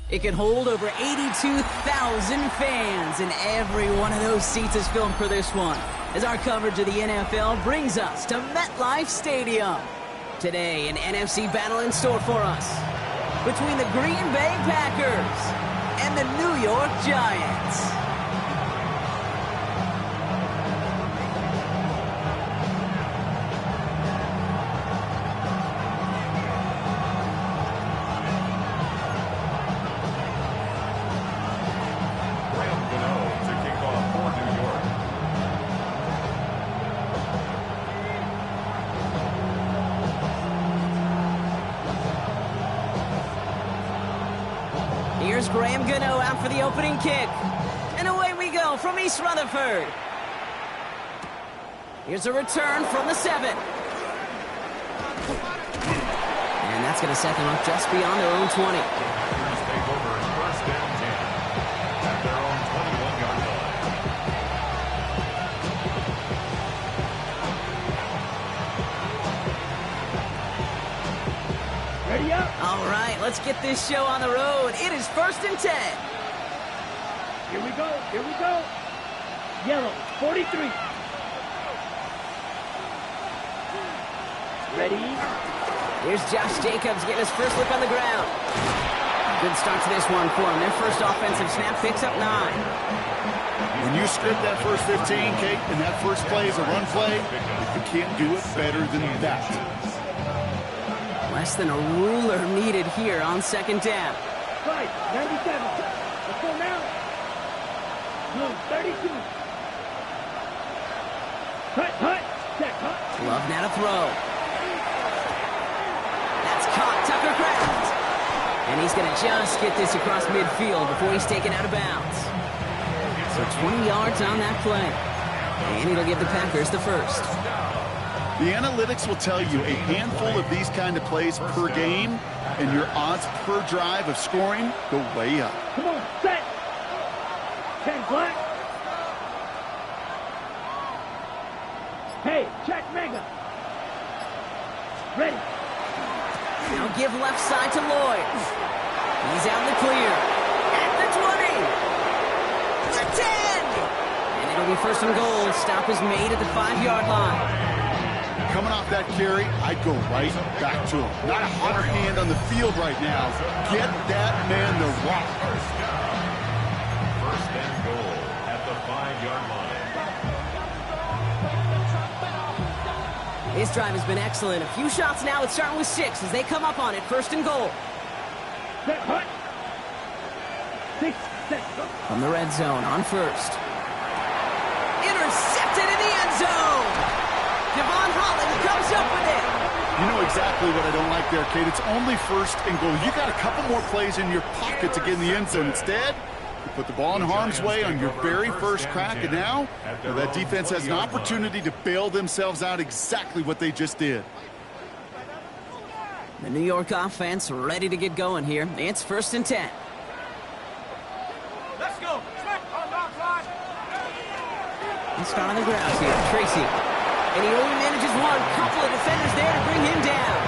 It can hold over 82,000 fans, and every one of those seats is filmed for this one, as our coverage of the NFL brings us to MetLife Stadium. Today, an NFC battle in store for us between the Green Bay Packers and the New York Giants. Here's Graham Gano out for the opening kick. And away we go from East Rutherford. Here's a return from the 7. And that's going to set them up just beyond their own 20. Take over in first down 10 at their own 21-yard line. Ready up. All right, let's get this show on the road. It is first and 10. Here we go. Here we go. Yellow, 43. Ready? Here's Josh Jacobs getting his first look on the ground. Good start to this one for him. Their first offensive snap picks up 9. When you script that first 15, Kate, and that first play is a run play, you can't do it better than that. Less than a ruler needed here on second down. Right, 97. Let's go now. Blue, 32. Cut. Check, cut. Love now to throw. That's caught. Tucker Kraft. And he's going to just get this across midfield before he's taken out of bounds. So 20 yards on that play. And it'll give the Packers the first. The analytics will tell you a handful of these kind of plays per game, and your odds per drive of scoring go way up. Come on, set. 10 black. Hey, check mega. Ready. Now give left side to Lloyd. He's out in the clear. At the 20. The 10. And it'll be first and goal. Stop is made at the 5-yard line. Coming off that carry, I'd go right back to him. Not a hot hand on the field right now. Get that man the rock. First and goal at the 5-yard line. His drive has been excellent. A few shots now. It's starting with 6 as they come up on it. First and goal. Set, hut. 6, set. From the red zone on first. Intercepted in the end zone. Devon Holland comes up with it. You know exactly what I don't like there, Kate. It's only first and goal. You got a couple more plays in your pocket to get in the end zone. Instead, you put the ball in harm's way on your very first crack, and now that defense has an opportunity to bail themselves out exactly what they just did. The New York offense ready to get going here. It's first and 10. Let's go. Let's start on the ground here. Tracy. And he only manages one. Couple of defenders there to bring him down.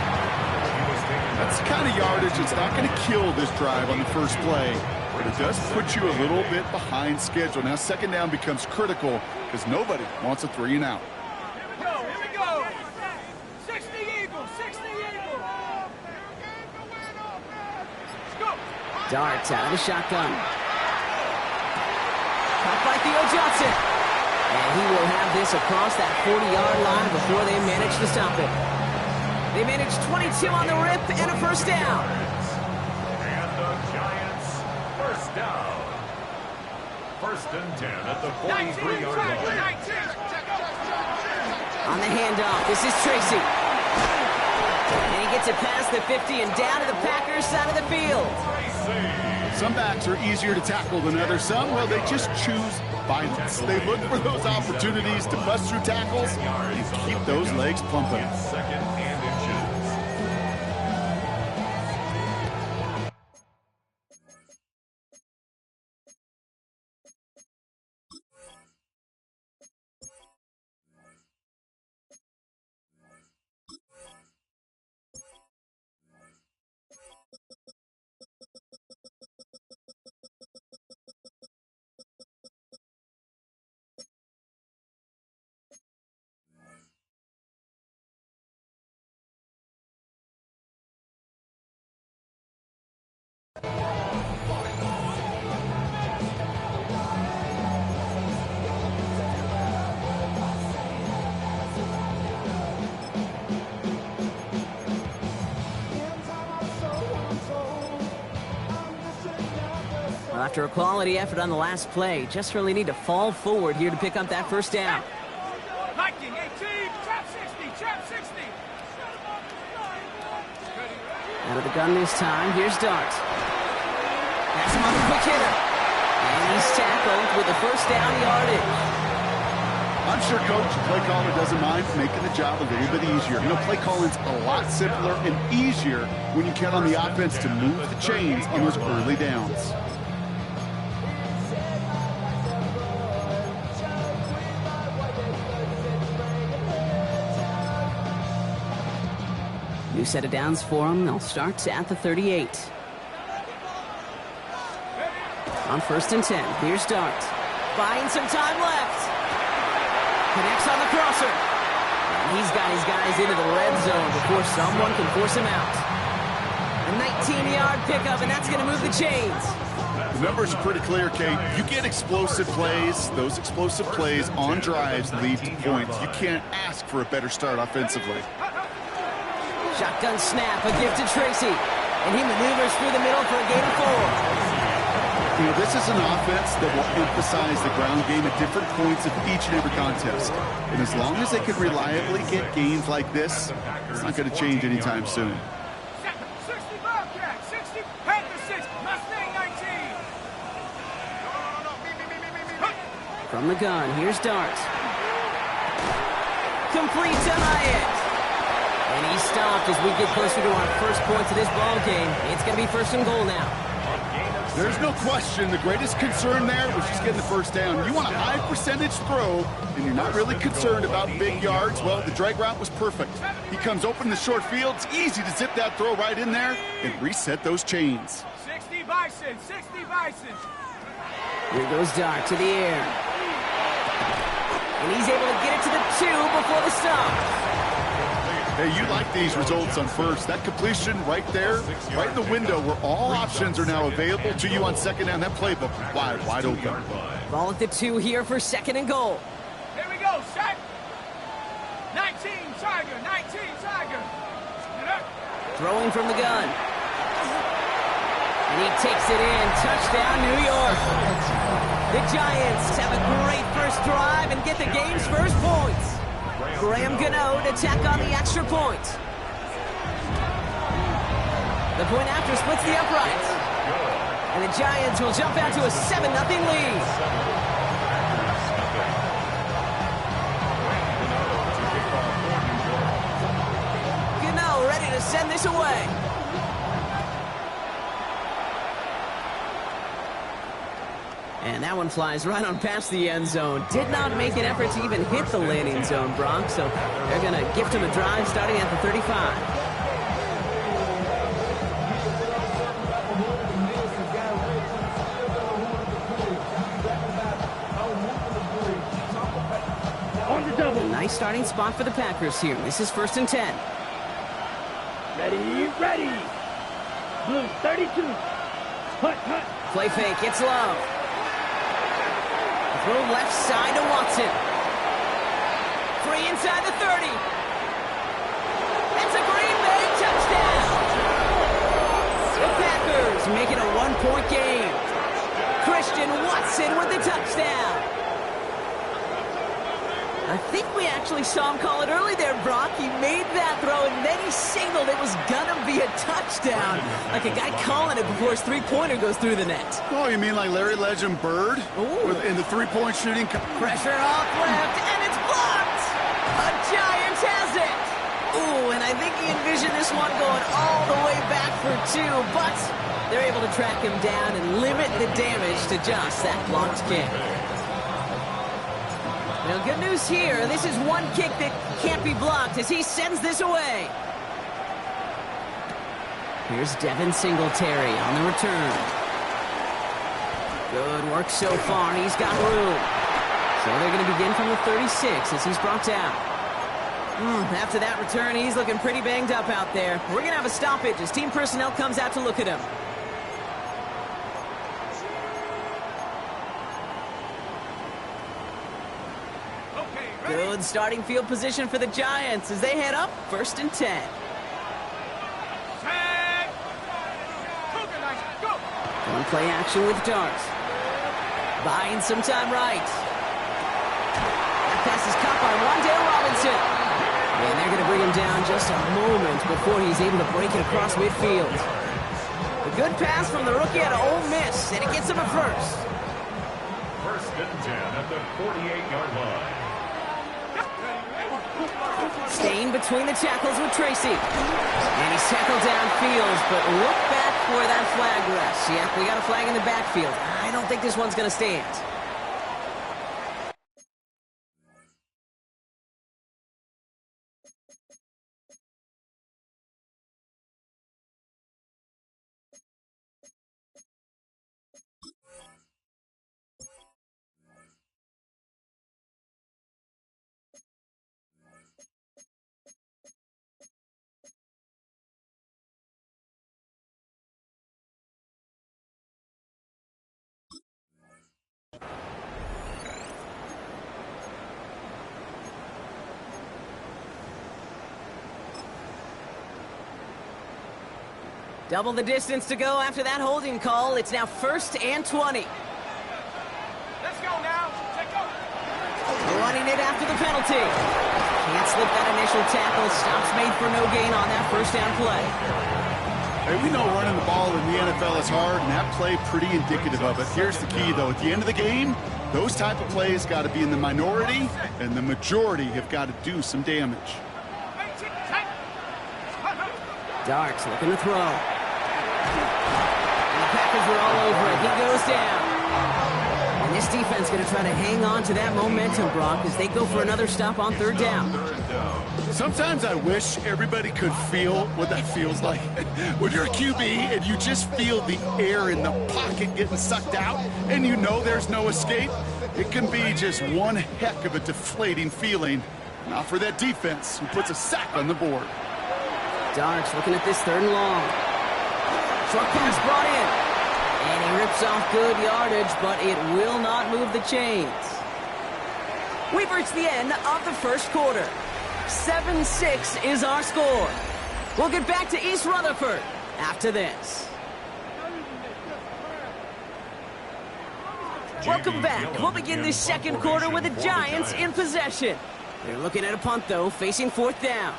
That's the kind of yardage that's not going to kill this drive on the first play, but it does put you a little bit behind schedule. Now second down becomes critical because nobody wants a 3 and out. Here we go. 60 Eagles. Let's go. Darts out of the shotgun. Caught by Theo Johnson. And he will have this across that 40-yard line before they manage to stop it. They manage 22 on the rip and a first down. And the Giants, first down. First and 10 at the 43-yard line. On the handoff, this is Tracy. And he gets it past the 50 and down to the Packers side of the field. Some backs are easier to tackle than others. Some, well, they just choose violence. They look for those opportunities to bust through tackles and keep those legs pumping. Second and inches. Well, after a quality effort on the last play, just really need to fall forward here to pick up that first down. Hiking 18, trap 60, trap 60. Out of the gun this time, here's Dart. Pass him on the quick hitter. And he's tackled with the first down yardage. I'm sure coach, play caller doesn't mind making the job a little bit easier. You know, play calling's a lot simpler and easier when you count on the offense to move the chains on those early downs. New set of downs for them. They'll start at the 38. On 1st and 10, here's Dart. Buying some time left. Connects on the crosser. And he's got his guys into the red zone before someone can force him out. A 19-yard pickup, and that's going to move the chains. The numbers are pretty clear, Kate. You get explosive plays. Those explosive plays on drives lead to points. You can't ask for a better start offensively. Shotgun snap, a gift to Tracy. And he maneuvers through the middle for a gain of 4. You know, this is an offense that will emphasize the ground game at different points of each and every contest. And as long as they can reliably get gains like this, it's not going to change anytime soon. 60 Bobcat, 60 Panther 6, Mustang 19. From the gun, here's Dart. Complete to Hyatt. And he's stopped as we get closer to our first points of this ball game. It's going to be 1st and goal now. There's no question the greatest concern there was just getting the first down. You want a high percentage throw, and you're not really concerned about big yards. Well, the drag route was perfect. He comes open in the short field. It's easy to zip that throw right in there and reset those chains. 60 Bison, 60 Bison. Here goes Dart to the air. And he's able to get it to the 2 before the stop. Hey, you like these results on first. That completion right there, right in the window where all options are now available to you on second down. That playbook wide open. Ball at the 2 here for 2nd and goal. Here we go, set. 19 Tiger, 19 Tiger. Throwing from the gun. And he takes it in. Touchdown, New York. The Giants have a great first drive and get the game's first points. Graham Gano to tack on the extra point. The point after splits the uprights. And the Giants will jump out to a 7-0 lead. Gano ready to send this away. And that one flies right on past the end zone. Did not make an effort to even hit the landing zone, Brock. So they're going to gift him a drive starting at the 35. On the double. Nice starting spot for the Packers here. This is 1st and 10. Ready, ready. Blue 32. Hut. Play fake, it's low. Throw left side to Watson. 3 inside the 30. It's a Green Bay touchdown. The Packers make it a 1-point game. Christian Watson with the touchdown. I think we actually saw him call it early there, Brock. He made that throw, and then he signaled it was going to be a touchdown. Like a guy calling it before his three-pointer goes through the net. Oh, you mean like Larry Legend Bird? In the three-point shooting? Pressure off left, and it's blocked! A Giants has it! Ooh, and I think he envisioned this one going all the way back for 2, but they're able to track him down and limit the damage to just that blocked kick. Now, good news here. This is one kick that can't be blocked as he sends this away. Here's Devin Singletary on the return. Good work so far. He's got room. So they're going to begin from the 36 as he's brought down. After that return, he's looking pretty banged up out there. We're going to have a stoppage as team personnel comes out to look at him. Good starting field position for the Giants as they head up 1st and 10. On play action with Darts. Buying some time right. That pass is caught by Wandale Robinson. And they're going to bring him down just a moment before he's able to break it across midfield. A good pass from the rookie out of Ole Miss, and it gets him a first. First and 10 at the 48-yard line. Staying between the tackles with Tracy. And he's tackled downfield, but look back where that flag rests. Yep, we got a flag in the backfield. I don't think this one's going to stand. Double the distance to go after that holding call. It's now 1st and 20. Let's go now. Take go. Running it after the penalty. Can't slip that initial tackle. Stops made for no gain on that first down play. Hey, we know running the ball in the NFL is hard, and that play pretty indicative of it. Here's the key, though. At the end of the game, those type of plays got to be in the minority, and the majority have got to do some damage. Darks looking to throw. And the Packers are all over it. He goes down. And this defense going to try to hang on to that momentum, Brock, as they go for another stop on 3rd down. Sometimes I wish everybody could feel what that feels like. When you're a QB and you just feel the air in the pocket getting sucked out and you know there's no escape, it can be just one heck of a deflating feeling. Not for that defense who puts a sack on the board. Darks looking at this 3rd and long. Short pass brought in. And he rips off good yardage, but it will not move the chains. We've reached the end of the first quarter. 7-6 is our score. We'll get back to East Rutherford after this. Welcome back. We'll begin this second quarter with the Giants in possession. They're looking at a punt, though, facing 4th down.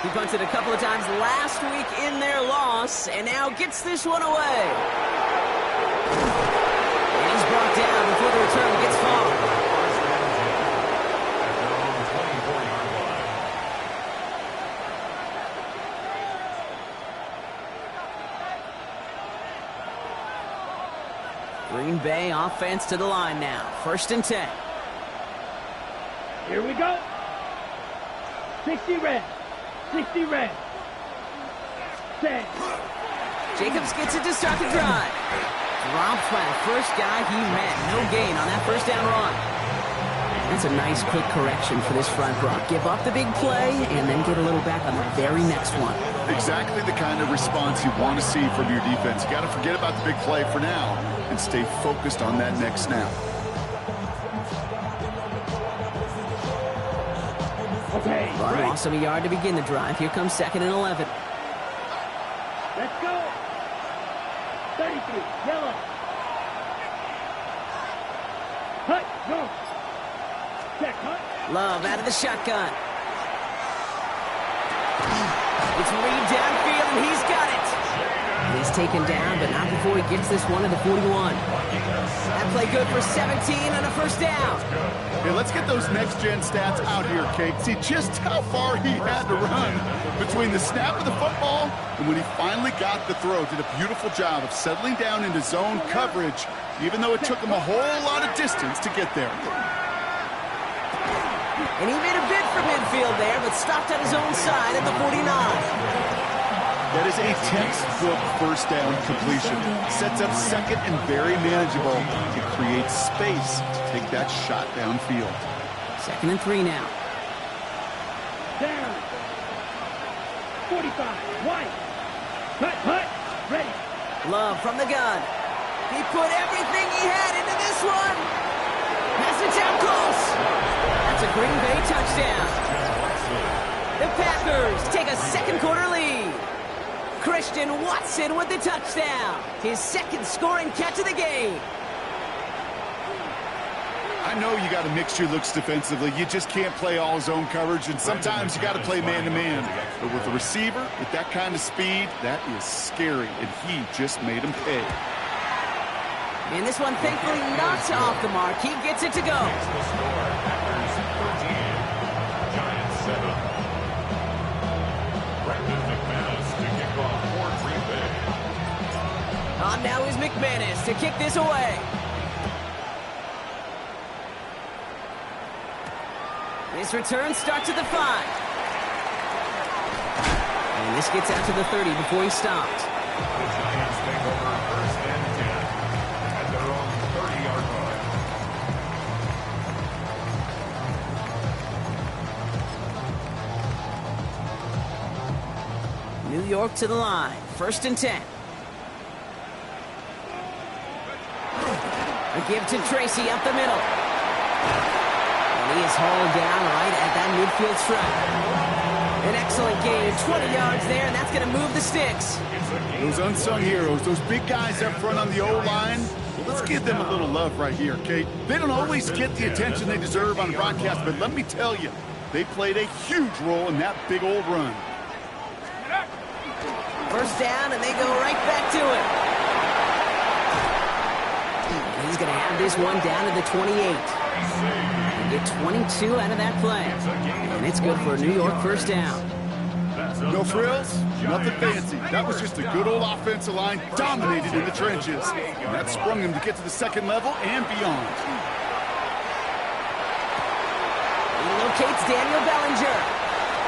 He punted a couple of times last week in their loss, and now gets this one away. And he's brought down before the return gets far. Green Bay offense to the line now. 1st and 10. Here we go. 60 red. 60 red. 10. Jacobs gets it to start the drive. Drops by the first guy he met. No gain on that first down run. That's a nice quick correction for this front, Brock. Give up the big play and then get a little back on the very next one. Exactly the kind of response you want to see from your defense. You got to forget about the big play for now and stay focused on that next snap. Okay, Barr right. lost him a yard to begin the drive. Here comes 2nd and 11. Let's go. 33, yellow. Hut, go. Check, hut. Love out of the shotgun. It's Reed downfield, and he's got it. He's taken down, but not before he gets this one to the 41. That play good for 17 on a first down. Hey, let's get those next-gen stats out here, Kate. See just how far he had to run between the snap of the football and when he finally got the throw. Did a beautiful job of settling down into zone coverage, even though it took him a whole lot of distance to get there. And he made a bid for midfield there, but stopped on his own side at the 49. That is a textbook first down completion. Sets up 2nd and very manageable. It creates space to take that shot downfield. 2nd and 3 now. Down. 45, white. Hut, hut, ready. Love from the gun. He put everything he had into this one. Has it down close. That's a Green Bay touchdown. The Packers take a second quarter lead. Christian Watson with the touchdown. His second scoring catch of the game. I know you got to mix your looks defensively. You just can't play all zone coverage, and sometimes you got to play man-to-man. But with a receiver, with that kind of speed, that is scary, and he just made him pay. And this one, thankfully, not off the mark. He gets it to go. On now is McManus to kick this away. His return starts at the 5. And this gets out to the 30 before he stopped. The Giants take over first and 10 at their own 30-yard line. New York to the line. First and 10. A give to Tracy up the middle. And he is hauled down right at that midfield stripe. An excellent gain. 20 yards there, and that's going to move the sticks. Those unsung heroes, those big guys up front on the O-line, let's give them a little love right here, Kate. They don't always get the attention they deserve on the broadcast, but let me tell you, they played a huge role in that big old run. First down, and they go right back to it. He's going to have this one down to the 28. And get 22 out of that play. And it's good for a New York first down. No frills, nothing fancy. That was just a good old offensive line dominated in the trenches. And that sprung him to get to the second level and beyond. He locates Daniel Bellinger.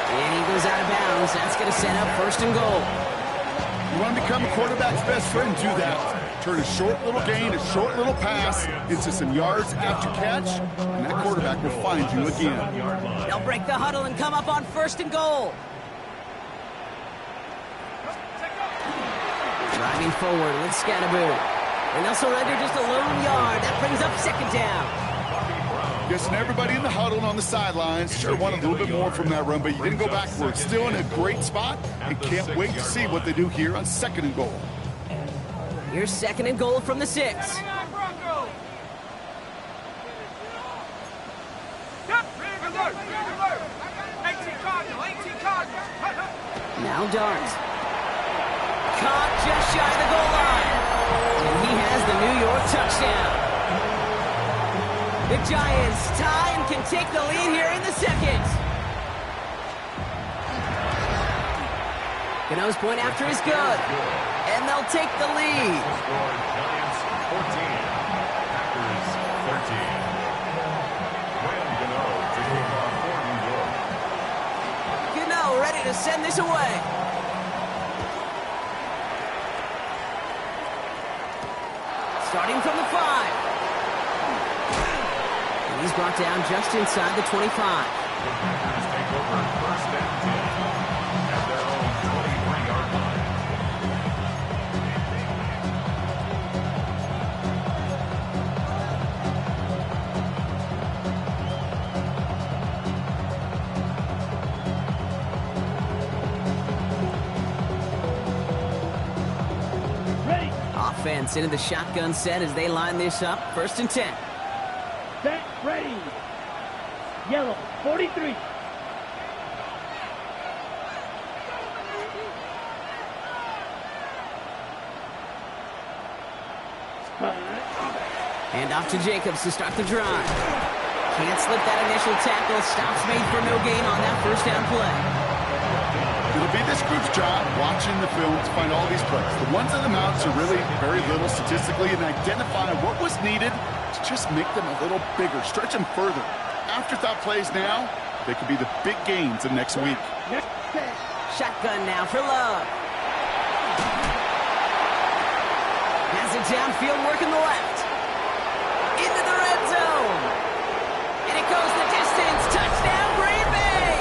And he goes out of bounds. That's going to set up first and goal. You want to become a quarterback's best friend, do that. Turn a short little gain, a short little pass into some yards after catch, and that quarterback will find you again. They'll break the huddle and come up on first and goal. Driving forward with Scatterboot. And they'll surrender just a lone yard. That brings up second down. Guessing everybody in the huddle and on the sidelines sure wanted a little bit more from that run, but you didn't go backwards. Still in a great spot, and can't wait to see what they do here on second and goal. Here's second and goal from the 6. Now Dart. Caught just shy of the goal line. And he has the New York touchdown. The Giants tie and can take the lead here in the second. Gano's point after is good. And they'll take the lead. Giants 14, Packers 13. When Gano to kick off for New York. Gano ready to send this away. Starting from the 5. And he's brought down just inside the 25. The Packers take over first and 10 at their own 23-yard line. Ready. Offense into the shotgun set as they line this up. First and 10. Set. Ready. Yellow. 43. Hand off to Jacobs to start the drive. Can't slip that initial tackle. Stops made for no gain on that first down play. It'll be this group's job watching the film to find all these plays. The ones that amounts are really very little statistically, and identify what was needed to just make them a little bigger, stretch them further. Afterthought plays now, they could be the big gains of next week. Shotgun now for Love. Has it downfield, working the left. Into the red zone. And it goes the distance. Touchdown, Green Bay.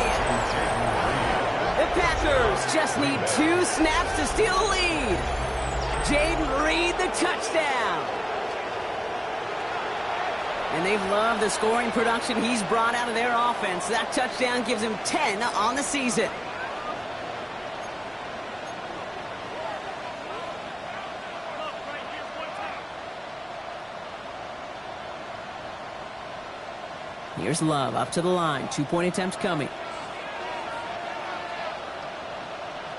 The Packers just need 2 snaps to steal the lead. Jaden Reed, the touchdown. And they've loved the scoring production he's brought out of their offense. That touchdown gives him 10 on the season. Here's Love up to the line. 2-point attempt coming.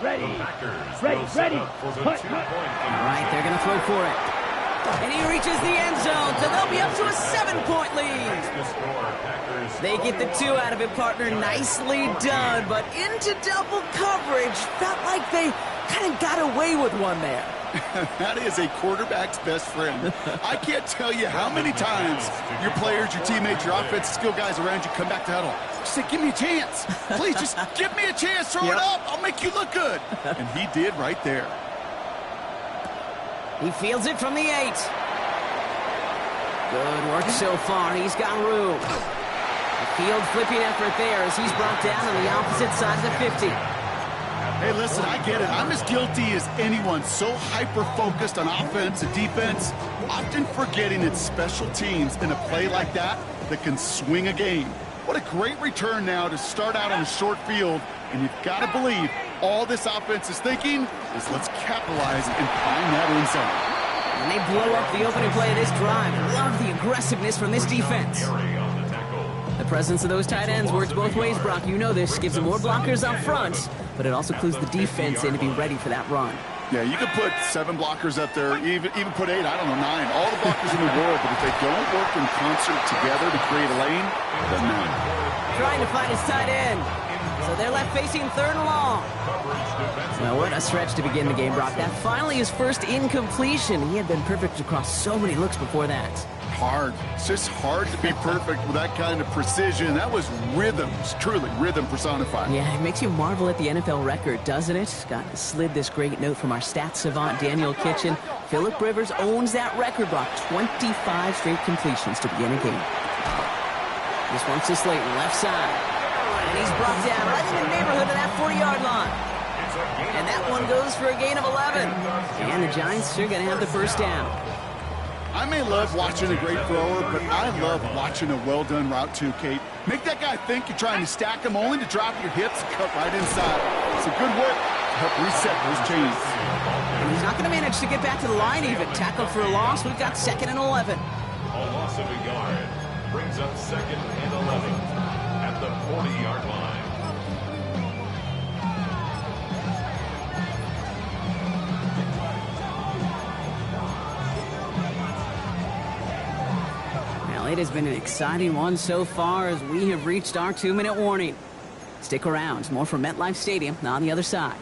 Ready. Ready. Cut. All right, they're going to throw for it. And he reaches the end zone, so they'll be up to a 7-point lead. They get the 2 out of it, partner. Nicely done, but into double coverage. Felt like they kind of got away with one there. That is a quarterback's best friend. I can't tell you how many times your players, your teammates, your offensive skill guys around you come back to huddle. Just say, give me a chance. Please, just give me a chance. Throw it up. I'll make you look good. And he did right there. He fields it from the 8. Good work so far. He's got room. A field flipping effort there as he's brought down on the opposite side of the 50. Hey, listen, I get it. I'm as guilty as anyone. So hyper-focused on offense and defense, often forgetting it's special teams in a play like that that can swing a game. What a great return now to start out on a short field, and you've got to believe all this offense is thinking is let's capitalize and find that end zone. And they blow up the opening play of this drive. Love the aggressiveness from this defense. The presence of those tight ends works both ways, Brock. You know this. Gives them more blockers up front, but it also clues the defense in to be ready for that run. Yeah, you could put 7 blockers up there, even put 8, I don't know, 9. All the blockers in the world, but if they don't work in concert together to create a lane, it doesn't matter. Trying to find his tight end. So they're left facing 3rd and long. Well, what a stretch to begin the game, Brock. That finally his first incompletion. He had been perfect across so many looks before that. Hard. It's just hard to be perfect with that kind of precision. That was rhythm, truly rhythm personified. Yeah, it makes you marvel at the NFL record, doesn't it? Scott slid this great note from our stats savant, Daniel Kitchen. Phillip Rivers owns that record, Brock. 25 straight completions to begin a game. This one's to Slayton, left side. And he's brought down right in the neighborhood of that 40-yard line. And that one goes for a gain of 11. And the Giants are going to have the first down. I may love watching a great thrower, but I love watching a well-done route too, Kate. Make that guy think you're trying to stack him only to drop your hips and cut right inside. It's a good work to help reset those chains. And he's not going to manage to get back to the line even. Tackle for a loss. We've got 2nd and 11. A loss of a yard brings up 2nd and 11 at the 40-yard line. It has been an exciting one so far as we have reached our 2-minute warning. Stick around. More from MetLife Stadium on the other side.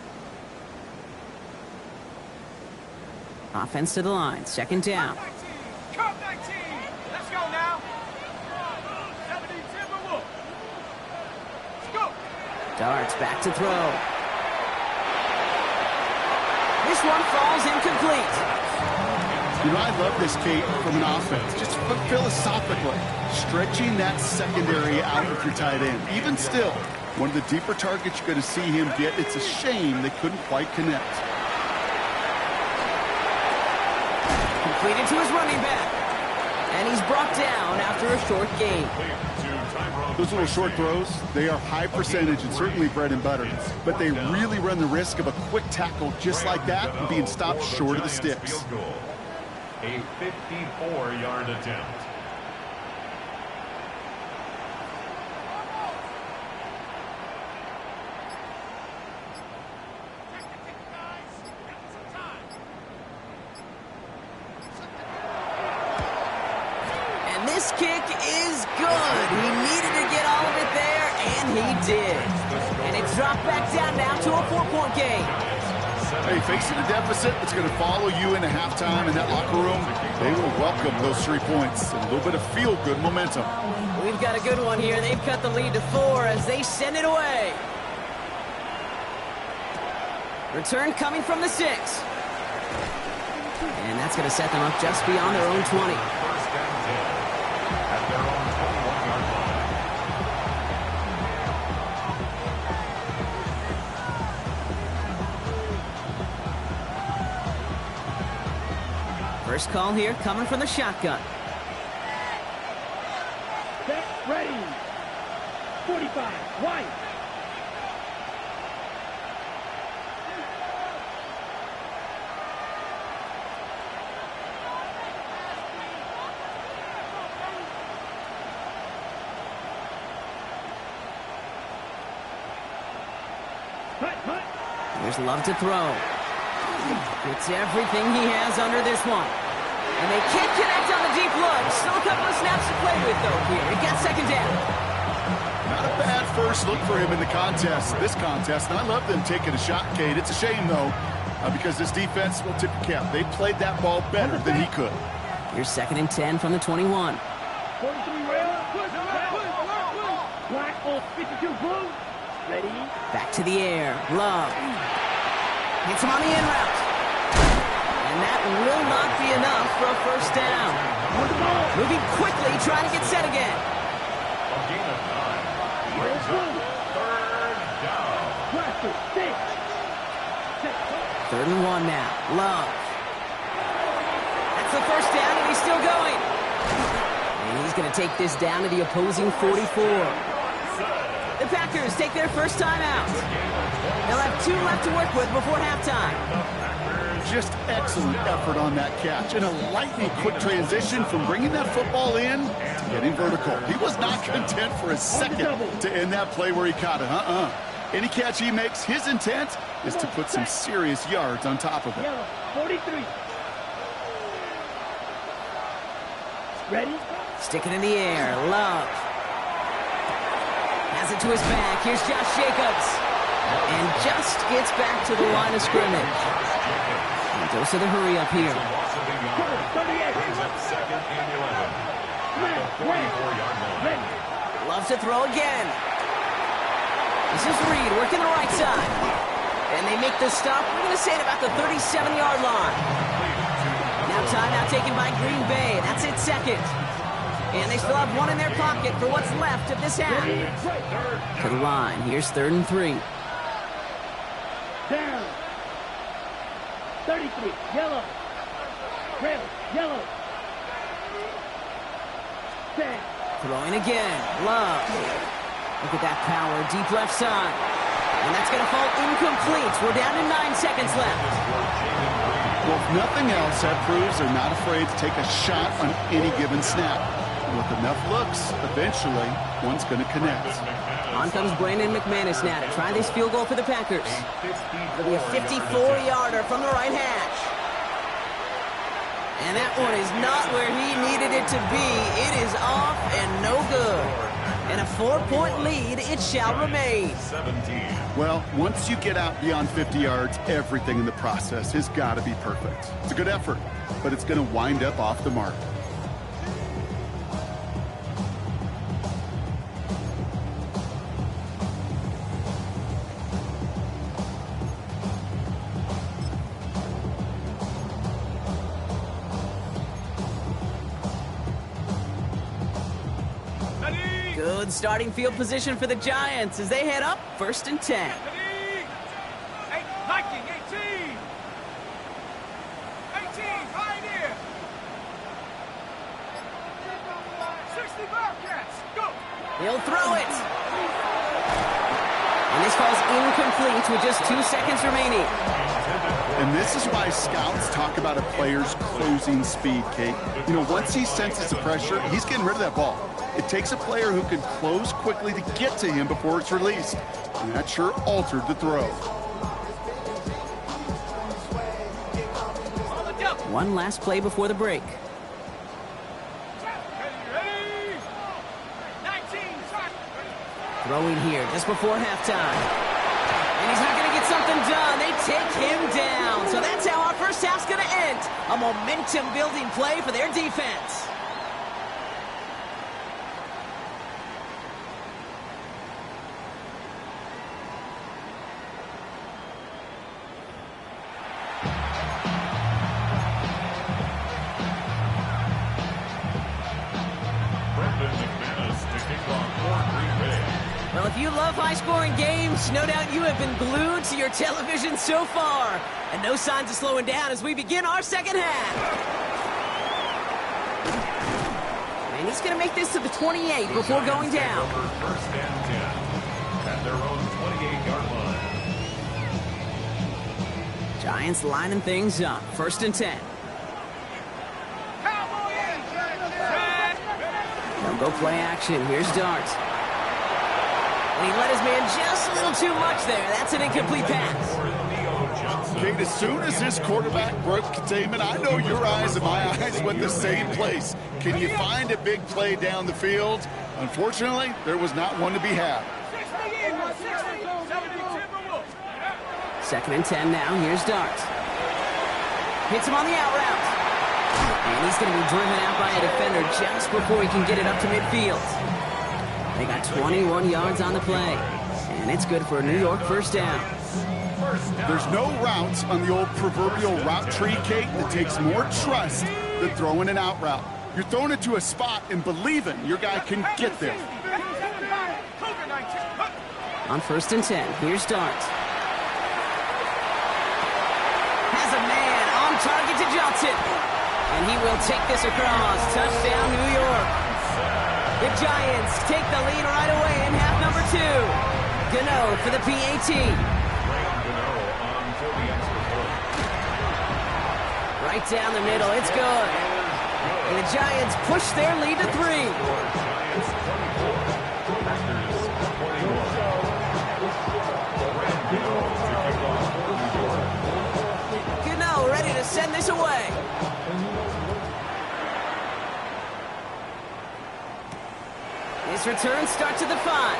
Offense to the line. 2nd down. Cut 19. Let's go now. 17 Timberwolves. Let's go. Darts back to throw. This one falls incomplete. You know, I love this, Kate, from an offense. Just philosophically, stretching that secondary out with your tight end. Even still, one of the deeper targets you're going to see him get. It's a shame they couldn't quite connect. Completed to his running back. And he's brought down after a short gain. Those little short throws, they are high percentage and certainly bread and butter. But they really run the risk of a quick tackle just like that and being stopped short of the sticks. A 54-yard attempt. And this kick is good. He needed to get all of it there, and he did. And it's dropped back down now to a 4-point game. Hey, facing a deficit that's going to follow you into halftime in that locker room, they will welcome those 3 points and a little bit of feel-good momentum. We've got a good one here. They've cut the lead to 4 as they send it away. Return coming from the 6. And that's going to set them up just beyond their own 20. First down 10 at their own 21-yard line. First call here coming from the shotgun. Set, ready. 45, White. Here's Love to throw. Gets everything he has under this one. And they can't connect on the deep look. Still a couple of snaps to play with, though, here. It gets second down. Not a bad first look for him in the this contest. And I love them taking a shot, Kate. It's a shame, though, because this defense will tip your cap. They played that ball better than he could. Here's 2nd and 10 from the 21. 43 rail. Black on 52 blue. Ready? Back to the air. Love. Hits him on the in route. And that will not be enough for a first down. Moving quickly, trying to get set again. A gain of 9. Brings up 3rd down. 3rd and 1 now. Love. That's the first down, and he's still going. And he's going to take this down to the opposing 44. The Packers take their first time out. They'll have 2 left to work with before halftime. Just excellent effort on that catch. And a lightning quick transition from bringing that football in to getting vertical. He was not content for a second to end that play where he caught it. Any catch he makes, his intent is to put some serious yards on top of it. 43. Ready? Stick it in the air. Love. Has it to his back. Here's Josh Jacobs. And just gets back to the line of scrimmage. And goes to the hurry up here. Brings up 2nd and 11. At the 44-yard line. Loves to throw again. This is Reed working the right side. And they make the stop, we're going to say at about the 37-yard line. Now timeout taken by Green Bay. That's it, 2nd. And they still have 1 in their pocket for what's left of this half. To the line. Here's 3rd and 3. Down. 33. Yellow. Red. Yellow. Set. Throwing again. Love. Look at that power. Deep left side. And that's going to fall incomplete. We're down to 9 seconds left. Well, if nothing else, that proves they're not afraid to take a shot on any given snap. With enough looks, eventually, one's going to connect. On comes Brandon McManus now to try this field goal for the Packers. It'll be a 54-yarder from the right hash. And that one is not where he needed it to be. It is off and no good. And a 4-point lead, it shall remain. 17. Well, once you get out beyond 50 yards, everything in the process has got to be perfect. It's a good effort, but it's going to wind up off the mark. Good starting field position for the Giants as they head up 1st and 10. 19, 18. 18, right here. 60 Bobcats, go. He'll throw it. And this falls incomplete with just 2 seconds remaining. And this is why scouts talk about a player's closing speed, Kate. You know, once he senses the pressure, he's getting rid of that ball. It takes a player who can close quickly to get to him before it's released. And that sure altered the throw. One last play before the break. Ready? 19, Throwing here just before halftime. And he's not going to get something done. They take him down. So that's how our first half's going to end. A momentum-building play for their defense. Well, if you love high-scoring games, no doubt you have been glued to your television so far. And no signs of slowing down as we begin our second half. And he's going to make this to the 28 before going down. First and 10 at their own 28-yard line. Giants lining things up. 1st and 10. They'll go play action. Here's Dart. And he let his man just a little too much there. That's an incomplete pass. Kate, as soon as this quarterback broke containment, I know your eyes and my eyes went the same place. Can you find a big play down the field? Unfortunately, there was not one to be had. 2nd and 10 now. Here's Dart. Hits him on the out route. And he's going to be driven out by a defender just before he can get it up to midfield. They got 21 yards on the play. And it's good for a New York first down. There's no routes on the old proverbial route tree, Kate, that takes more trust than throwing an out route. You're throwing it to a spot and believing your guy can get there. On 1st and 10, here's Dart. Has a man on target to Johnson. And he will take this across. Touchdown, New York. The Giants take the lead right away in half number 2. Gano for the PAT. Right down the middle, it's good. And the Giants push their lead to 3. Gano ready to send this away. This return starts at the 5.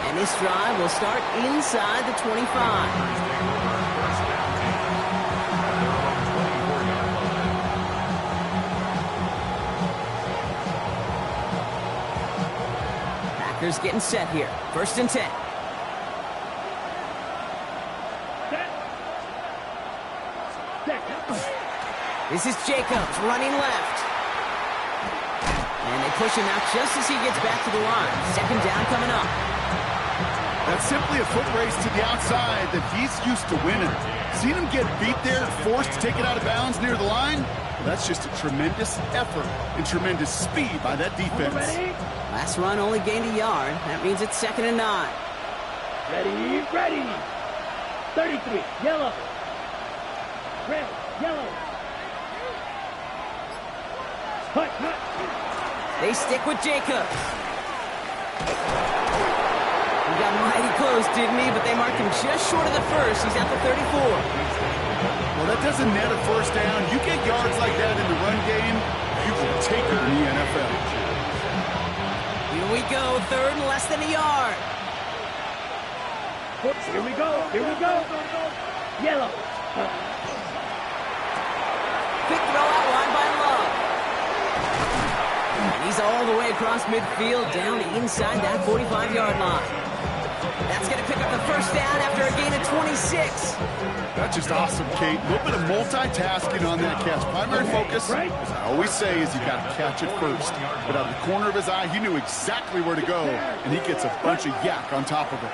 And this drive will start inside the 25. Packers getting set here. 1st and 10. This is Jacobs running left. And they push him out just as he gets back to the line. 2nd down coming up. That's simply a foot race to the outside that he's used to winning. Seen him get beat there, forced to take it out of bounds near the line? Well, that's just a tremendous effort and tremendous speed by that defense. Last run only gained a yard. That means it's 2nd and 9. Ready, ready. 33, yellow. Red, yellow. Hut, hut. They stick with Jacobs. He got mighty close, didn't he? But they marked him just short of the 1st. He's at the 34. Well, that doesn't net a first down. You get yards like that in the run game, you can take it in the NFL. Here we go, 3rd and less than a yard. Here we go, here we go. Yellow. Quick throw out wide by Love. And he's all the way across midfield, down inside that 45-yard line. That's going to pick up the first down after a gain of 26. That's just awesome, Kate. A little bit of multitasking on that catch. Primary focus, as I always say, is you got to catch it first. But out of the corner of his eye, he knew exactly where to go, and he gets a bunch of yak on top of it.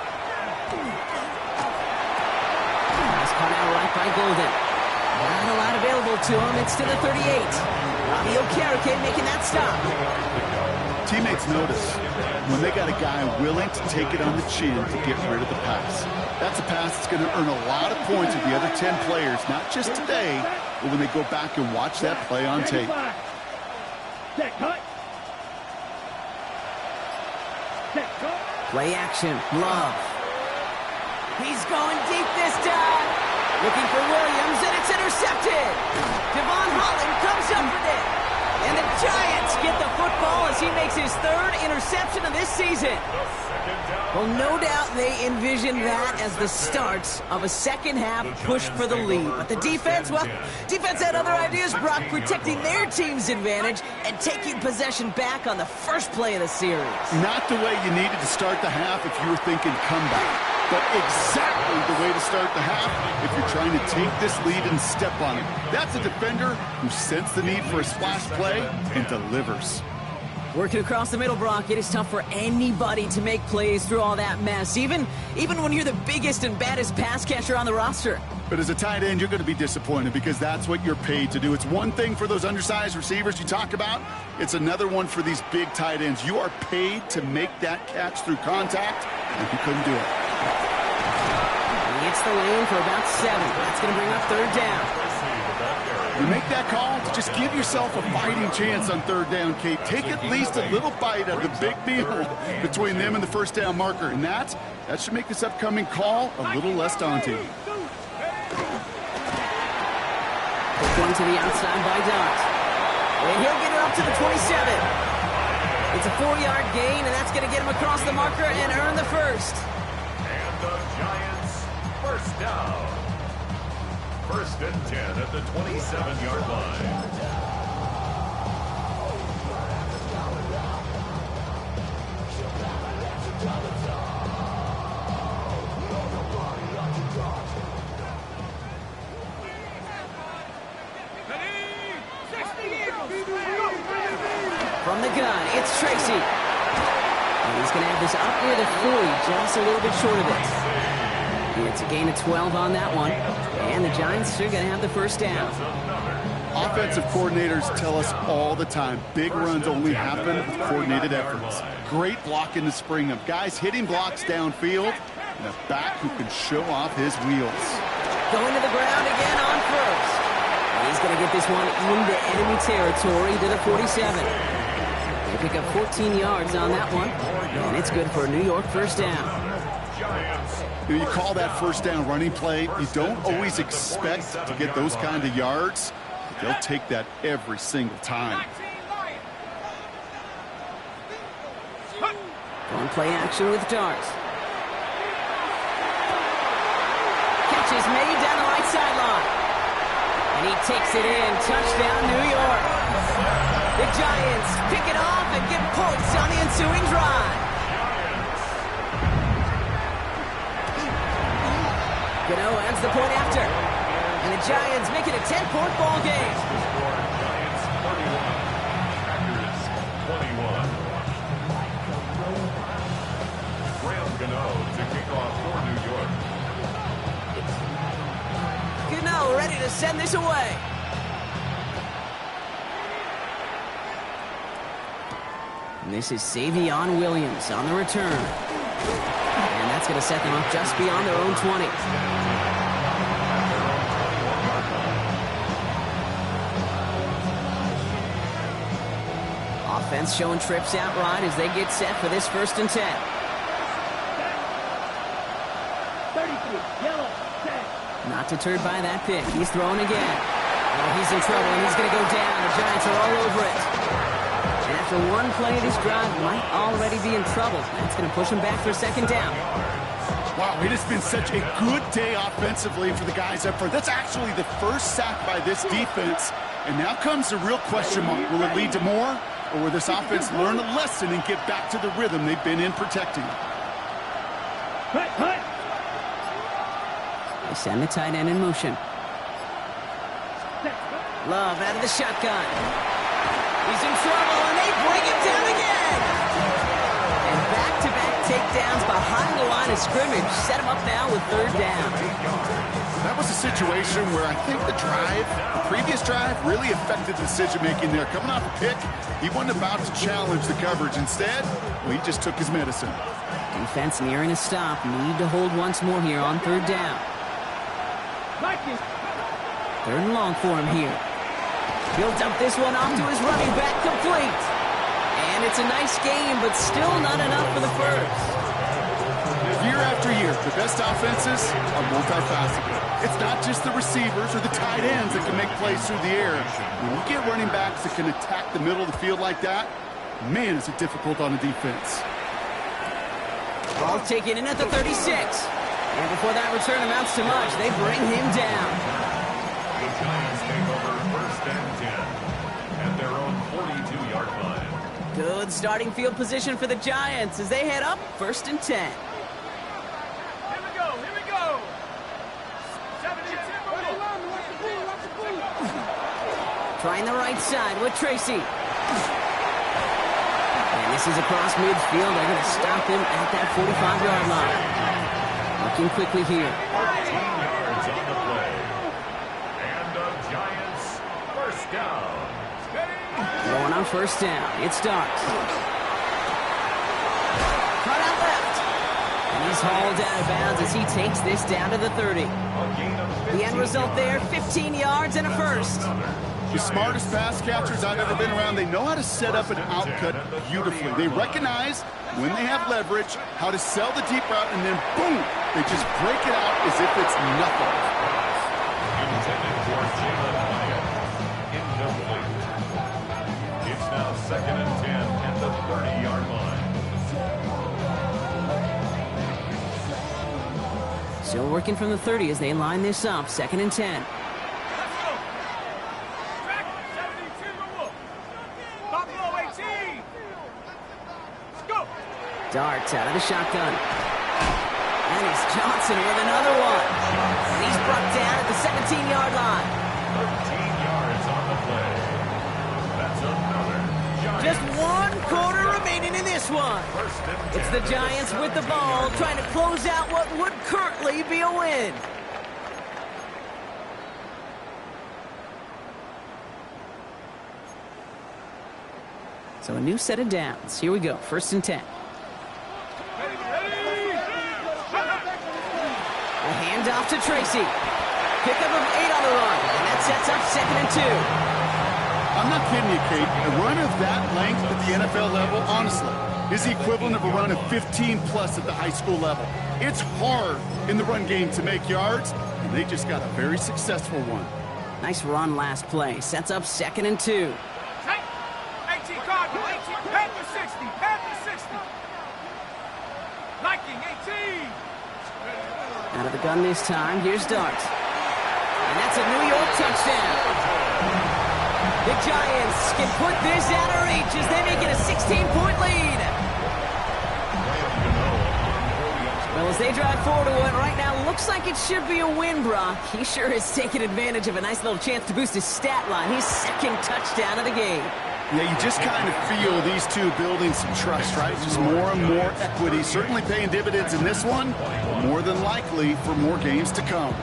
Nice cut out right by Golden. Not a lot available to him. It's to the 38. Robbie Okereke making that stop. Teammates notice when they got a guy willing to take it on the chin to get rid of the pass. That's a pass that's going to earn a lot of points with the other 10 players, not just today, but when they go back and watch that play on tape. Play action, Love. He's going deep this time. Looking for Williams, and it's intercepted. Devon Holland comes up with it. And the Giants get the football as he makes his 3rd interception of this season. Well, no doubt they envisioned that as the start of a second-half push for the lead. But the defense, well, defense had other ideas, Brock, protecting their team's advantage and taking possession back on the first play of the series. Not the way you needed to start the half if you were thinking comeback, but exactly the way to start the half if you're trying to take this lead and step on it. That's a defender who sensed the need for a splash play and delivers. Working across the middle, Brock, it is tough for anybody to make plays through all that mess, even when you're the biggest and baddest pass catcher on the roster. But as a tight end, you're going to be disappointed because that's what you're paid to do. It's one thing for those undersized receivers you talk about. It's another one for these big tight ends. You are paid to make that catch through contact, and you couldn't do it. He hits the lane for about 7. That's going to bring up 3rd down. You make that call to just give yourself a fighting chance on 3rd down, Kate. Take at least a little bite of the big meal between them and the first down marker. And that should make this upcoming call a little less daunting. Going to the outside by Dot. And he'll get it up to the 27. It's a 4-yard gain, and that's going to get him across the marker and earn the first. And the Giants, first down. First and 10 at the 27-yard line. From the gun, it's Tracy. And he's going to have this up near the 40, just a little bit short of it. It's a gain of 12 on that one. And the Giants are going to have the first down. Offensive coordinators tell us all the time, big runs only happen with coordinated efforts. Great block in the spring of guys hitting blocks downfield and a back who can show off his wheels. Going to the ground again on first. He's going to get this one into enemy territory to the 47. They pick up 14 yards on that one, and it's good for a New York first down. You call that first down running play. You don't always expect to get those kind of yards. They'll take that every single time. Going play action with Darts. Catch is made down the right sideline. And he takes it in. Touchdown, New York. The Giants pick it off and get points on the ensuing drive. Gano adds the point after. And the Giants make it a 10-point ball game. Giants 31, Packers 21. Graham Gano to kick off for New York. Gano ready to send this away. And this is Savion Williams on the return. And that's going to set them up just beyond their own 20. Offense showing trips out right as they get set for this first and 10. 33, yellow, set. Not deterred by that pick. He's throwing again. Oh, he's in trouble, and he's going to go down. The Giants are all over it. And after one play, this drive might already be in trouble. That's going to push him back for a second down. Wow, it has been such a good day offensively for the guys up front. That's actually the first sack by this defense. And now comes the real question mark. Will it lead to more? Or will this offense learn a lesson and get back to the rhythm they've been in protecting? Hut, hut. They send the tight end in motion. Love out of the shotgun. He's in trouble, and they bring him down again. And back-to-back takedowns behind the line of scrimmage set him up now with third down. That was a situation where I think the previous drive, really affected decision-making there. Coming off a pick, he wasn't about to challenge the coverage. Instead, well, he just took his medicine. Defense nearing a stop. Need to hold once more here on third down. Third and long for him here. He'll dump this one off to his running back, complete. And it's a nice game, but still not enough for the first. Year after year, the best offenses are multifaceted. It's not just the receivers or the tight ends that can make plays through the air. When you get running backs that can attack the middle of the field like that, man, is it difficult on a defense. Ball taken in at the 36. And before that return amounts to much, they bring him down. The Giants take over first and 10 at their own 42-yard line. Good starting field position for the Giants as they head up first and 10. Here we go, here we go. 70. Trying the right side with Tracy. And this is across midfield. They're going to stop him at that 45-yard line. Looking quickly here. 14 yards on the play. And the Giants first down. Going on first down. It starts. Cut out left. And he's hauled out of bounds as he takes this down to the 30. The end result there, 15 yards and a first. The smartest pass catchers I've ever been around, they know how to set up an outcut beautifully. They recognize when they have leverage, how to sell the deep route, and then boom, they just break it out as if it's nothing. Intended for Jalen Hyatt. second and 10 at the 30-yard line. Still working from the 30 as they line this up. Second and 10. Let's go. Track 72 to Wolf. Buffalo 18. Let's go. Darts out of the shotgun. And it's Johnson with another one. And he's brought down at the 17-yard line. 13 yards on the play. That's another Giants. Just 1 quarter remaining in this one. First and 10 It's the Giants with the ball trying to close out what would currently be a win. So a new set of downs. Here we go. First and 10. A handoff to Tracy. Pickup of 8 on the run. And that sets up second and 2. I'm not kidding you, Kate. A run of that length at the NFL level, honestly, is the equivalent of a run of 15-plus at the high school level. It's hard in the run game to make yards, and they just got a very successful one. Nice run last play. Sets up second and 2. 18 Cardinal, 18, Panther 60, Panther 60. Liking 18. Out of the gun this time. Here's Dart. And that's a New York touchdown. The Giants can put this out of reach as they make it a 16-point lead. Well, as they drive forward to what right now looks like it should be a win, Brock, he sure is taking advantage of a nice little chance to boost his stat line. His second touchdown of the game. Yeah, you just kind of feel these two building some trust, right? Just more and more equity. Certainly paying dividends in this one, but more than likely for more games to come.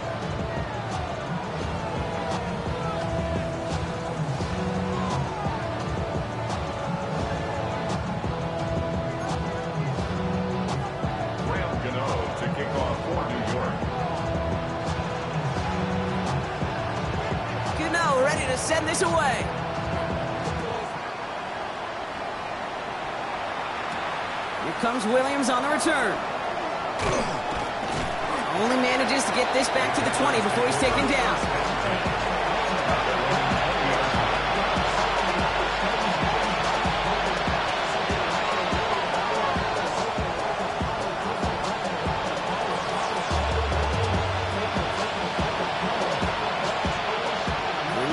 Ready to send this away. Here comes Williams on the return. Only manages to get this back to the 20 before he's taken down.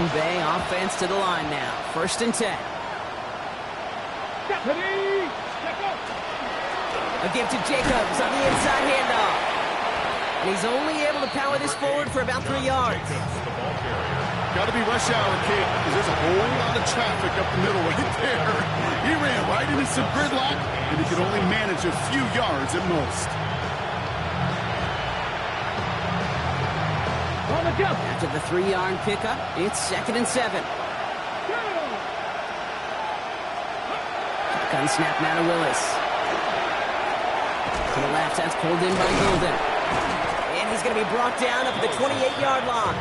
Bay offense to the line now. First and 10. A give to Jacobs on the inside handoff. And he's only able to power this forward for about 3 yards. Got to be rush hour, Kate, because there's a whole lot of traffic up the middle right there. He ran right into some gridlock, and he could only manage a few yards at most. After the 3-yard pickup, it's second and 7. Gun snap now to Willis. To the left, that's pulled in by Golden. And he's going to be brought down up at the 28-yard line.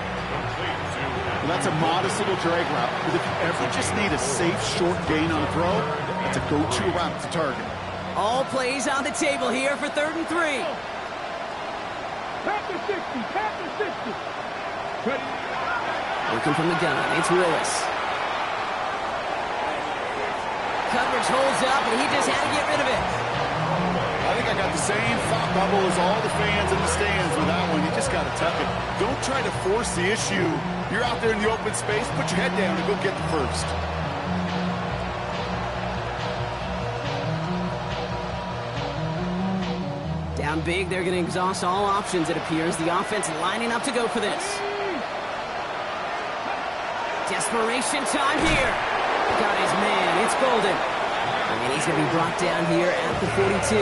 Well, that's a modest little drag route, but if you ever just need a safe, short gain on a throw, it's a go-to route to target. All plays on the table here for 3rd and 3. Panther 60, Panther 60. Looking from the gun, it's Willis. Coverage holds up, and he just had to get rid of it. I think I got the same thought bubble as all the fans in the stands with that one. You just got to tuck it. Don't try to force the issue. You're out there in the open space. Put your head down and go get the first. Down big, they're going to exhaust all options, it appears. The offense lining up to go for this. Desperation time here. Got his man. It's Golden. And he's going to be brought down here at the 42.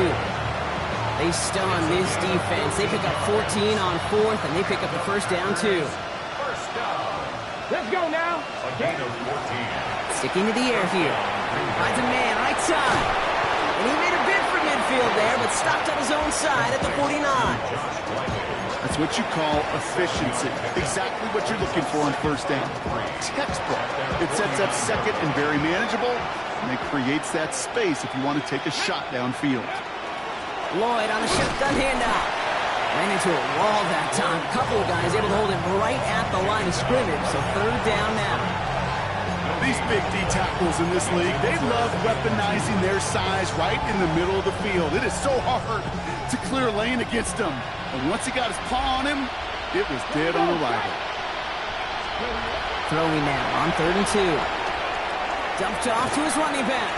They stun this defense. They pick up 14 on 4th, and they pick up the first down, too. First down. Let's go now. A gain of 14. Sticking to the air here. Finds a man right side. And he made a bid for midfield there, but stopped on his own side at the 49. That's what you call efficiency. Exactly what you're looking for on first down. Textbook. It sets up second and very manageable, and it creates that space if you want to take a shot downfield. Lloyd on the shotgun handoff. Ran into a wall that time. A couple of guys able to hold him right at the line of scrimmage, so 3rd down now. The These big D tackles in this league, they love weaponizing their size right in the middle of the field. It is so hard to clear lane against him. And once he got his paw on him, it was dead on arrival. Throwing now on 3rd and 2. Dumped off to his running back.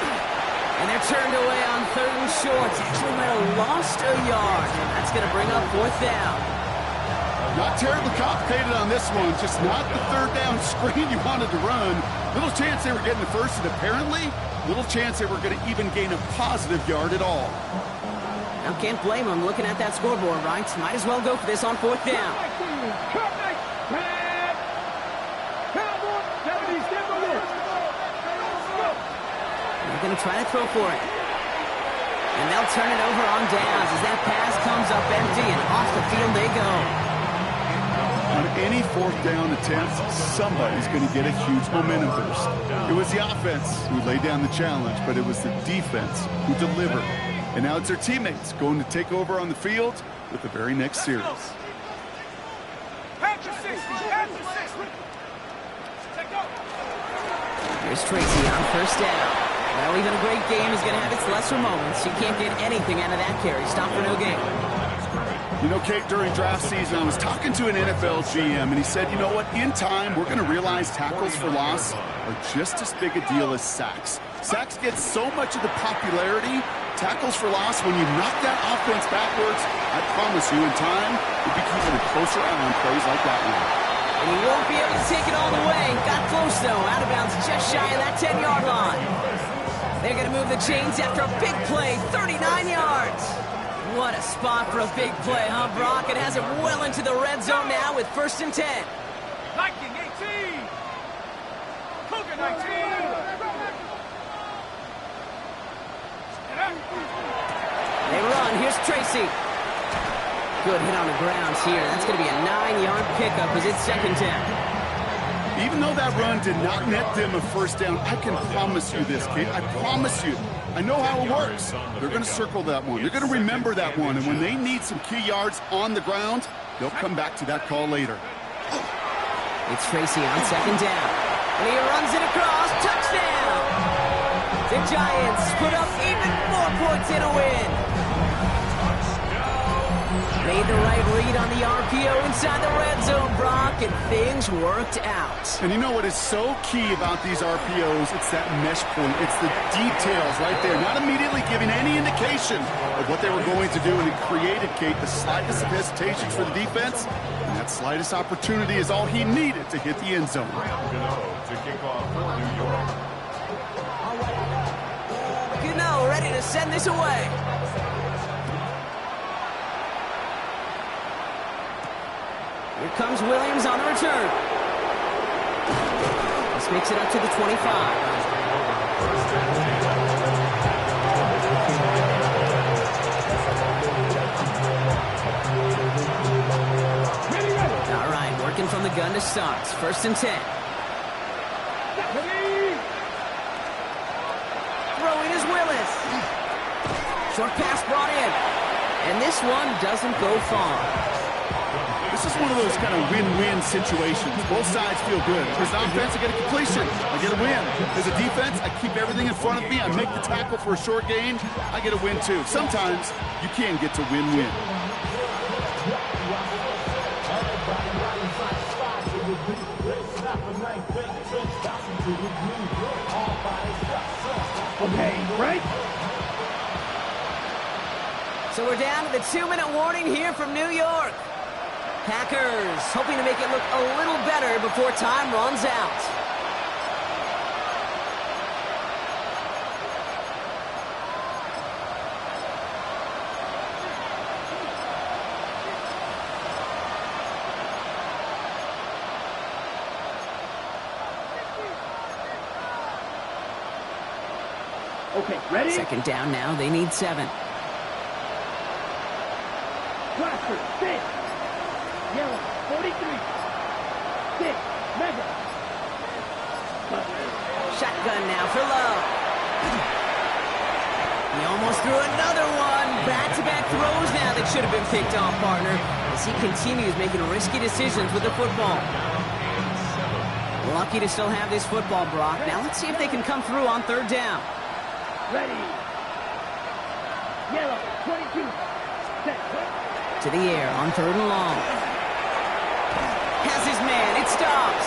And they're turned away on 3rd and short. Actually might have lost a yard. And that's going to bring up 4th down. Not terribly complicated on this one. Just not the 3rd down screen you wanted to run. Little chance they were getting the first, and apparently little chance they were going to even gain a positive yard at all. Now can't blame them looking at that scoreboard, right? Might as well go for this on 4th down. They're going to try to throw for it. And they'll turn it over on downs as that pass comes up empty, and off the field they go. On any 4th down attempt, somebody's going to get a huge momentum boost. It was the offense who laid down the challenge, but it was the defense who delivered. And now it's their teammates going to take over on the field with the very next series. Here's Tracy on 1st down. Well, even a great game is going to have its lesser moments. You can't get anything out of that carry. Stop for no gain. You know, Kate, during draft season, I was talking to an NFL GM, and he said, you know what, in time, we're going to realize tackles for loss are just as big a deal as sacks. Sacks get so much of the popularity. Tackles for loss, when you knock that offense backwards, I promise you, in time, you'll be keeping a closer eye on plays like that one. And he won't be able to take it all the way. Got close, though. Out of bounds just shy of that 10-yard line. They're going to move the chains after a big play, 39 yards. What a spot for a big play, huh, Brock? It has it well into the red zone now with 1st and 10. Viking 18. Cougar 19. They run. Here's Tracy. Good hit on the ground here. That's going to be a 9-yard pickup as it's 2nd down. Even though that run did not net them a 1st down, I can promise you this, Kate. I promise you. I know how it works. They're going to circle that one. They're going to remember that one. And when they need some key yards on the ground, they'll come back to that call later. It's Tracy on 2nd down. And he runs it across. Touchdown! The Giants put up even more points in a win. Made the right read on the RPO inside the red zone, Brock, and things worked out. And you know what is so key about these RPOs? It's that mesh point. It's the details right there. Not immediately giving any indication of what they were going to do, and it created, Kate, the slightest of hesitations for the defense. And that slightest opportunity is all he needed to hit the end zone. To kick off for New York. Gano ready to send this away. Here comes Williams on the return. This makes it up to the 25. All right, working from the gun to start. 1st and 10. Throwing is Willis. Short pass brought in. And this one doesn't go far. This is one of those kind of win-win situations. Both sides feel good. As an offense, I get a completion. I get a win. As a defense, I keep everything in front of me. I make the tackle for a short gain. I get a win, too. Sometimes you can get to win-win. Okay, right? So we're down to the 2-minute warning here from New York. Packers hoping to make it look a little better before time runs out. Okay, ready? 2nd down now. They need 7. Blaster, 6. Yellow, 43. 6. Mega. Shotgun now for Love. He almost threw another one. Back-to-back throws now that should have been picked off, partner, as he continues making risky decisions with the football. Lucky to still have this football, Brock. Now let's see if they can come through on third down. Ready. Yellow, 22. Set. To the air on third and long. Has his man. It stops.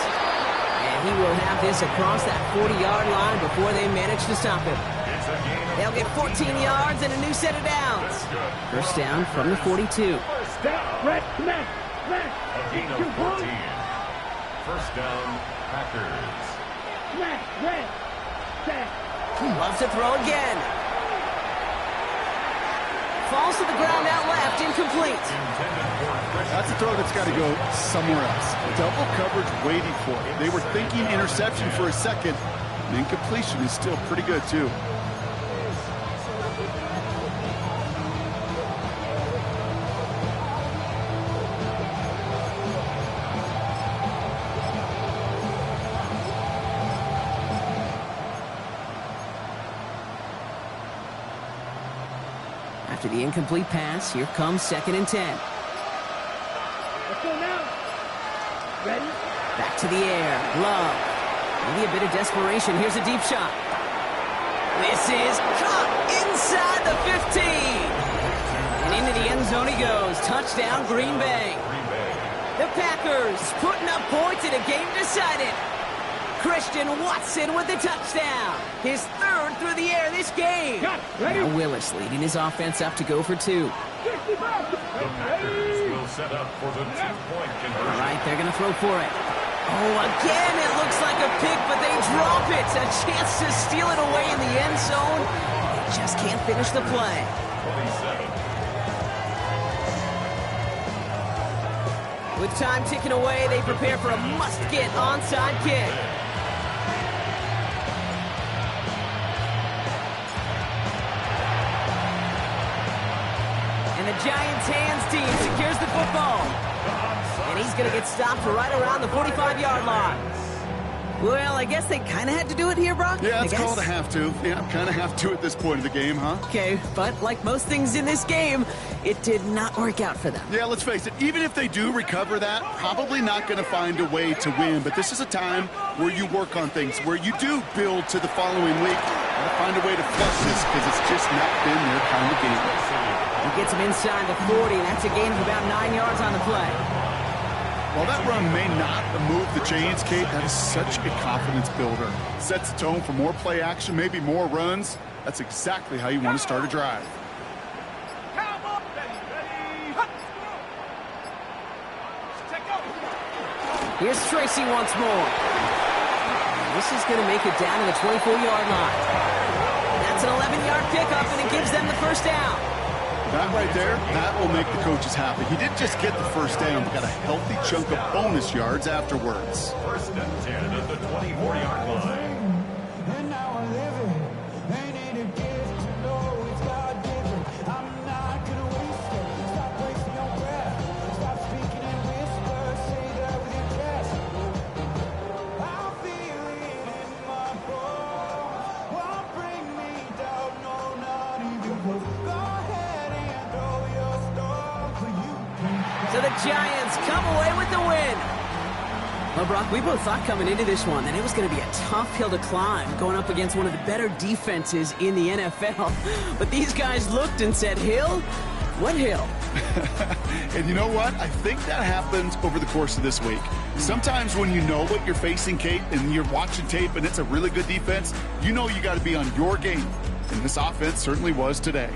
And he will have this across that 40-yard line before they manage to stop him. They'll get 14 yards and a new set of downs. First down from the 42. Stop. Red. Smash. Smash. A gain of 14. First down, Packers. Smash. Red. Set. Loves to throw again. Falls to the ground out left, incomplete. That's a throw that's got to go somewhere else. Double coverage waiting for it. They were thinking interception for a second. And incompletion is still pretty good, too. After the incomplete pass, here comes 2nd and 10. Let's go now. Ready. Back to the air. Love. Maybe a bit of desperation. Here's a deep shot. This is caught inside the 15. And into the end zone he goes. Touchdown, Green Bay. The Packers putting up points in a game decided. Christian Watson with the touchdown. His 3rd through the air this game. Ready. Now Willis leading his offense up to go for 2. The Packers will set up for the 2-point conversion. All right, they're going to throw for it. Oh, again, it looks like a pick, but they drop it. A chance to steal it away in the end zone. They just can't finish the play. 27. With time ticking away, they prepare for a must-get onside kick. And the Giants' hands team secures the football. And he's going to get stopped right around the 45-yard line. Well, I guess they kind of had to do it here, Brock? Yeah, it's called a have to. Yeah, kind of have to at this point of the game, huh? Okay, but like most things in this game, it did not work out for them. Yeah, let's face it, even if they do recover that, probably not going to find a way to win. But this is a time where you work on things, where you do build to the following week. Got to find a way to flush this because it's just not been their kind of game. He gets him inside the 40. That's a gain of about 9 yards on the play. While that run may not move the chains, Kate, that is such a confidence builder. Sets the tone for more play action, maybe more runs. That's exactly how you want to start a drive. Here's Tracy once more. This is going to make it down to the 24-yard line. That's an 11-yard pickup, and it gives them the first down. That right there, that will make the coaches happy. He didn't just get the first down, but got a healthy chunk of bonus yards afterwards. 1st and 10 at the 24-yard line. And now I live it. They need a gift to know it's God-given. I'm not gonna waste it. Stop wasting your breath. Stop speaking in whispers. Say that with your chest. I feel it in my bones. Won't bring me down, no, not even close. Go ahead and throw your stone, but you can't. So the Giants come away with the win. Well, Brock, we both thought coming into this one that it was going to be a tough hill to climb going up against one of the better defenses in the NFL. But these guys looked and said, hill? What hill? And you know what? I think that happens over the course of this week. Sometimes when you know what you're facing, Kate, and you're watching tape and it's a really good defense, you know you got to be on your game. And this offense certainly was today.